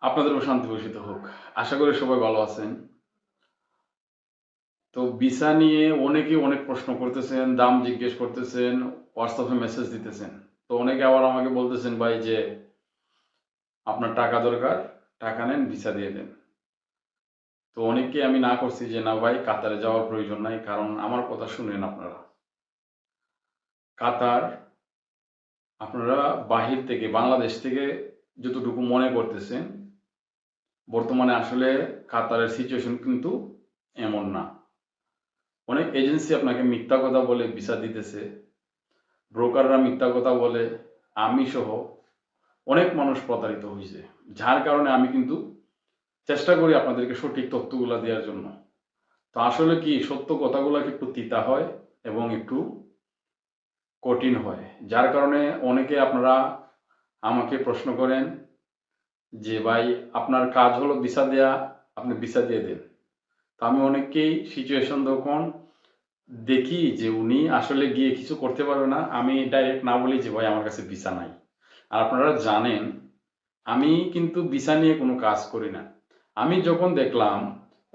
আপনাদের উপর শান্তি বর্ষিত হোক। আশা করি সবাই ভালো আছেন। তো ভিসা নিয়ে অনেকেই অনেক প্রশ্ন করতেছেন, দাম জিজ্ঞেস করতেছেন, হোয়াটসঅ্যাপে মেসেজ দিতেছেন। তো অনেকে আবার আমাকে বলতেছেন ভাই যে আপনার টাকা দরকার, টাকা নেন ভিসা দিয়ে দেন। তো অনেককে আমি না করছি যে না ভাই কাতারে যাওয়ার প্রয়োজন নাই, কারণ আমার কথা শুনেন আপনারা। কাতার আপনারা বাহির থেকে বাংলাদেশ থেকে যতটুকু মনে করতেছেন, বর্তমানে আসলে কাতারের সিচুয়েশন কিন্তু এমন না। অনেক এজেন্সি আপনাকে মিথ্যা কথা বলে ভিসা দিতেছে, ব্রোকাররা মিথ্যা কথা বলে, আমি সহ অনেক মানুষ প্রতারিত হয়েছে। যার কারণে আমি কিন্তু চেষ্টা করি আপনাদেরকে সঠিক তথ্যগুলো দেওয়ার জন্য। তো আসলে কি সত্য কথাগুলো একটু তিতা হয় এবং একটু কঠিন হয়, যার কারণে অনেকে আপনারা আমাকে প্রশ্ন করেন যে ভাই আপনার কাজ হলো ভিসা দেয়া, আপনি ভিসা দিয়ে দেন। তো আমি অনেককেই সিচুয়েশন তখন দেখি যে উনি আসলে গিয়ে কিছু করতে পারবে না, আমি ডাইরেক্ট না বলি যে ভাই আমার কাছে ভিসা নাই। আর আপনারা জানেন আমি কিন্তু ভিসা নিয়ে কোনো কাজ করি না। আমি যখন দেখলাম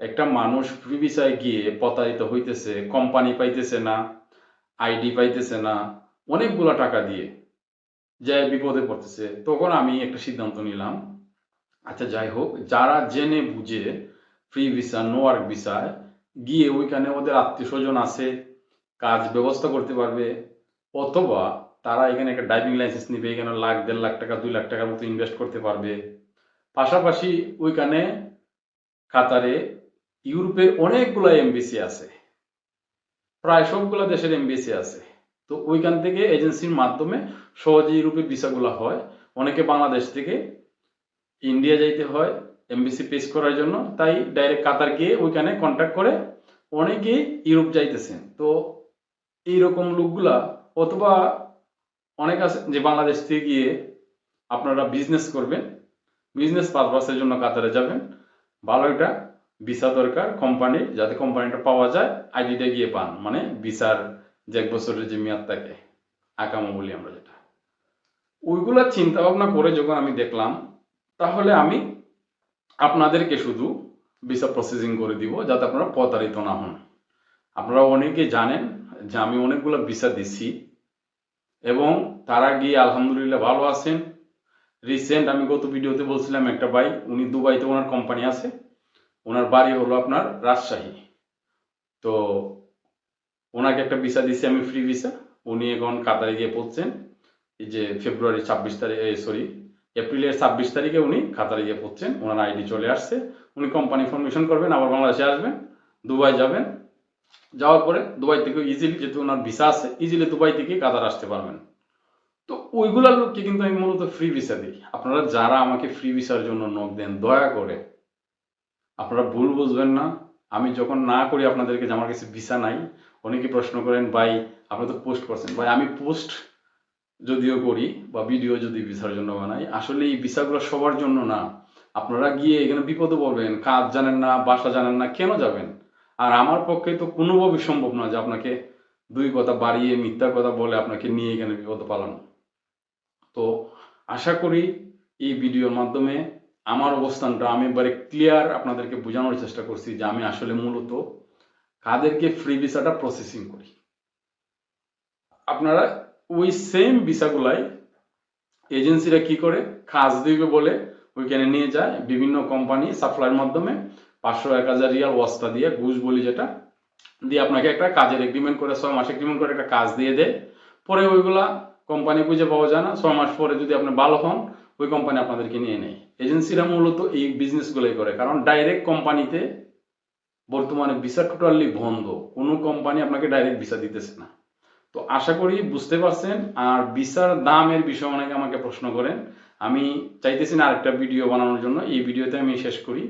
একটা মানুষ ফ্রি ভিসায় গিয়ে প্রতারিত হইতেছে, কোম্পানি পাইতেছে না, আইডি পাইতেছে না, অনেকগুলো টাকা দিয়ে যে বিপদে পড়তেছে, তখন আমি একটা সিদ্ধান্ত নিলাম, আচ্ছা যাই হোক, যারা জেনে বুঝে ফ্রি ভিসা নো ওয়ার্ক ভিসায় গিয়ে ওইখানে ওদের আত্মীয় স্বজন আছে, কাজ ব্যবস্থা করতে পারবে, অথবা তারা এখানে একটা ড্রাইভিং লাইসেন্স নিবে, এখানে লাখ 1.5 লাখ টাকা 2 লাখ টাকার মতো ইনভেস্ট করতে পারবে। পাশাপাশি ওইখানে কাতারে ইউরোপের অনেকগুলো এমবিসি আছে, প্রায় সবগুলো দেশের এমবিসি আছে। তো ওইখান থেকে এজেন্সির মাধ্যমে সহজে ইউরোপের ভিসাগুলো হয়। অনেকে বাংলাদেশ থেকে ইন্ডিয়া যাইতে হয় এমবিসি পেশ করার জন্য, তাই ডাইরেক্ট কাতার গিয়ে ওইখানে কন্ট্যাক্ট করে অনেকেই ইউরোপ যাইতেছেন। তো এইরকম লোকগুলা, অথবা অনেক আছে যে বাংলাদেশ থেকে গিয়ে আপনারা বিজনেস করবেন, বিজনেস পারপাসের জন্য কাতারে যাবেন, ভালো একটা ভিসা দরকার কোম্পানির, যাতে কোম্পানিটা পাওয়া যায়, আইডিটা গিয়ে পান, মানে ভিসার যে 1 বছরের যে মেয়াদ থাকে, আকামা বলি আমরা যেটা, ওইগুলা চিন্তা ভাবনা করে যখন আমি দেখলাম, তাহলে আমি আপনাদেরকে শুধু ভিসা প্রসেসিং করে দিব যাতে আপনারা প্রতারিত না হন। আপনারা অনেকে জানেন যে আমি অনেকগুলো ভিসা দিছি এবং তারা গিয়ে আলহামদুলিল্লাহ ভালো আছেন। রিসেন্ট আমি গত ভিডিওতে বলছিলাম একটা ভাই, উনি দুবাইতে ওনার কোম্পানি আছে, ওনার বাড়ি হলো আপনার রাজশাহী। তো ওনাকে একটা ভিসা দিছি আমি, ফ্রি ভিসা। উনি এখন কাতারে গিয়ে পড়ছেন, এই যে ফেব্রুয়ারি 26 তারিখ, সরি এপ্রিলের 26 তারিখে উনি কাতারে গিয়ে পড়ছেন, ওনার আইডি চলে আসছে। উনি কোম্পানি ফর্মেশন করবেন, আবার বাংলাদেশে আসবেন, দুবাই যাবেন, যাওয়ার পরে দুবাই থেকে ইজিলি, যেহেতু ওনার ভিসা আছে, ইজিলি দুবাই থেকে কাতার আসতে পারবেন। তো ওইগুলার লোককে কিন্তু আমি মূলত ফ্রি ভিসা দিই। আপনারা যারা আমাকে ফ্রি ভিসার জন্য নক দেন, দয়া করে আপনারা ভুল বুঝবেন না। আমি যখন না করি আপনাদেরকে যে আমার কাছে ভিসা নাই, অনেকে প্রশ্ন করেন ভাই আপনি তো পোস্ট করছেন, ভাই আমি পোস্ট যদিও করি বা ভিডিও যদি ভিসার জন্য বানাই, আসলে এই ভিসাগুলো সবার জন্য না। আপনারা গিয়ে এখানে বিপদে পড়বেন, কাজ জানেন না, বাসা জানেন না, কেন যাবেন? আর আমার পক্ষে তো কোনোভাবেই সম্ভব না যে আপনাকে দুই কথা বাড়িয়ে মিথ্যা কথা বলে আপনাকে নিয়ে এখানে বিপদে পালানো। তো আশা করি এই ভিডিওর মাধ্যমে আমার অবস্থানটা আমি এবারে ক্লিয়ার আপনাদেরকে বোঝানোর চেষ্টা করছি যে আমি আসলে মূলত কাদেরকে ফ্রি ভিসাটা প্রসেসিং করি। আপনারা ওই সেম ভিসাগুলাই এজেন্সিরা কি করে, কাজ দিবে বলে ওইখানে নিয়ে যায় বিভিন্ন কোম্পানি সাপ্লাইয়ের মাধ্যমে, 500-1000 রিয়াল ওয়াস্তা দিয়ে, ঘুষ বলি যেটা, দিয়ে আপনাকে একটা কাজের এগ্রিমেন্ট করে, 6 মাস এগ্রিমেন্ট করে একটা কাজ দিয়ে দেয়। পরে ওইগুলা কোম্পানি খুঁজে পাওয়া যায় না, 6 মাস পরে যদি আপনি ভালো হন, ওই কোম্পানি আপনাদেরকে নিয়ে নেয়। এজেন্সিরা মূলত এই বিজনেসগুলোই করে, কারণ ডাইরেক্ট কোম্পানিতে বর্তমানে ভিসা টোটালি বন্ধ, কোনো কোম্পানি আপনাকে ডাইরেক্ট ভিসা দিতেছে না। তো আশা করি বুঝতে পারছেন। আর ভিসার দামের বিষয়ে অনেকে আমাকে প্রশ্ন করেন, আমি চাইতেছি না আরেকটা ভিডিও বানানোর জন্য, এই ভিডিওতে আমি শেষ করি।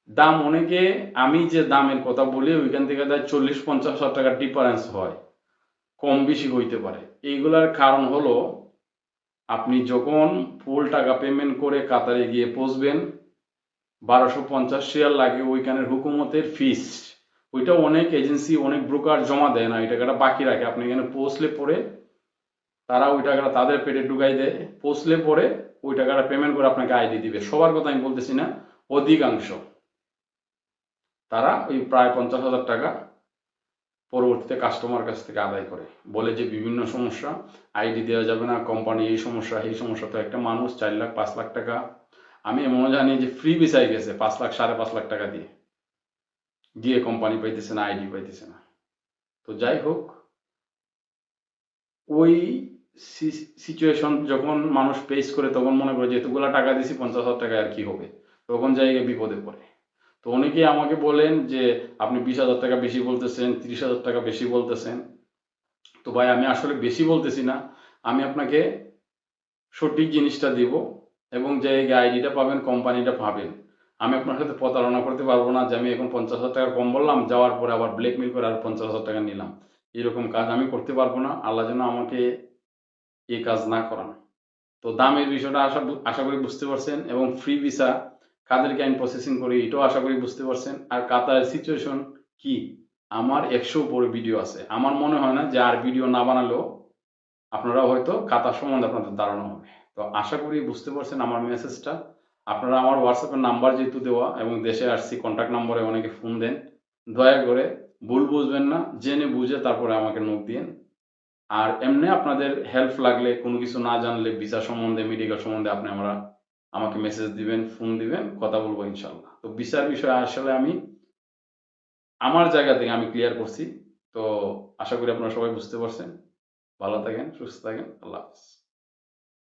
দাম অনেকে, আমি যে দামের কথা বলি ওইখান থেকে 40-50 হাজার টাকার ডিফারেন্স হয়, কম বেশি হইতে পারে। এইগুলার কারণ হলো আপনি যখন ফুল টাকা পেমেন্ট করে কাতারে গিয়ে পৌঁছবেন, 1250 রিয়াল লাগে ওইখানের হুকুমতের ফিস। ওইটা অনেক এজেন্সি, অনেক ব্রোকার জমা দেয় না, এই টাকাটা বাকি রাখে। আপনি এখানে পৌঁছলে পরে তারা ওই টাকাটা তাদের পেটে ঢুকাই দেয়। পৌঁছলে পরে ওই টাকাটা পেমেন্ট করে আপনাকে আইডি দিবে। সবার কথা আমি বলতেছি না, অধিকাংশ তারা ওই প্রায় 50,000 টাকা পরবর্তীতে কাস্টমার কাছ থেকে আদায় করে। বলে যে বিভিন্ন সমস্যা, আইডি দেওয়া যাবে না, কোম্পানি এই সমস্যা এই সমস্যা। তো একটা মানুষ 4 লাখ 5 লাখ টাকা, আমি এমনও জানি যে ফ্রি ভিসায় গেছে 5 লাখ 5.5 লাখ টাকা দিয়ে, গিয়ে কোম্পানি পাইতেছে না, আইডি পাইতেছে না। তো যাই হোক, ওই সিচুয়েশন যখন মানুষ ফেস করে তখন মনে করে যে এতগুলা টাকা দিছি 50,000 টাকা আর কি হবে, তখন জায়গায় বিপদে পড়ে। তো অনেকেই আমাকে বলেন যে আপনি 20,000 টাকা বেশি বলতেছেন, 30,000 টাকা বেশি বলতেছেন। তো ভাই আমি আসলে বেশি বলতেছি না, আমি আপনাকে সঠিক জিনিসটা দিব এবং যে আইডিটা পাবেন কোম্পানিটা পাবেন। আমি আপনার সাথে প্রতারণা করতে পারবো না যে আমি এখন 50,000 টাকা কম বললাম, যাওয়ার পরে আবার ব্ল্যাকমেল করে আর 50,000 টাকা নিলাম। এরকম কাজ আমি করতে পারবো না, আল্লাহ যেন আমাকে এই কাজ না করান। তো দামের বিষয়টা আশা করি বুঝতে পারছেন, এবং ফ্রি ভিসা কাদেরকে আমি প্রসেসিং করি এটাও আশা করি বুঝতে পারছেন। আর কাতারের সিচুয়েশন কি, আমার 100 উপরে ভিডিও আছে। আমার মনে হয় না যে আর ভিডিও না বানালেও আপনারা হয়তো কাতার সম্বন্ধে আপনাদের ধারণা হবে। তো আশা করি বুঝতে পারছেন আমার মেসেজটা। আপনারা আমার হোয়াটসঅ্যাপের নাম্বার যেহেতু দেওয়া এবং দেশে আসছি কন্ট্যাক্ট নম্বরে অনেকে ফোন দেন, দয়া করে ভুল বুঝবেন না, জেনে বুঝে তারপরে আমাকে নক দিন। আর এমনি আপনাদের হেল্প লাগলে, কোনো কিছু না জানলে ভিসা সম্বন্ধে, মেডিকেল সম্বন্ধে আপনি আমাকে মেসেজ দিবেন, ফোন দিবেন, কথা বলবো ইনশাল্লাহ। তো ভিসার বিষয়ে আসলে আমি আমার জায়গা থেকে আমি ক্লিয়ার করছি। তো আশা করি আপনারা সবাই বুঝতে পারছেন। ভালো থাকেন, সুস্থ থাকেন। আল্লাহ হাফেজ।